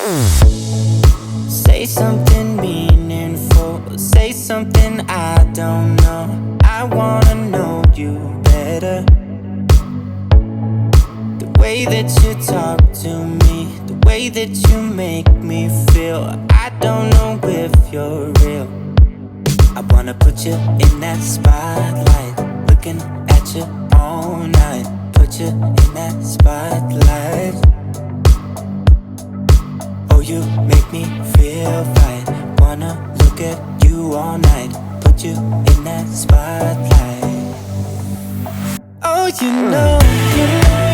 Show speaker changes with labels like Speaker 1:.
Speaker 1: Say something meaningful, say something I don't know. I wanna know you better. The way that you talk to me, the way that you make me feel, I don't know if you're real. I wanna put you in that spotlight, looking at you all night. Put you in that spotlight. Oh, you make me feel right. Wanna look at you all night. Put you in that spotlight. Oh, you know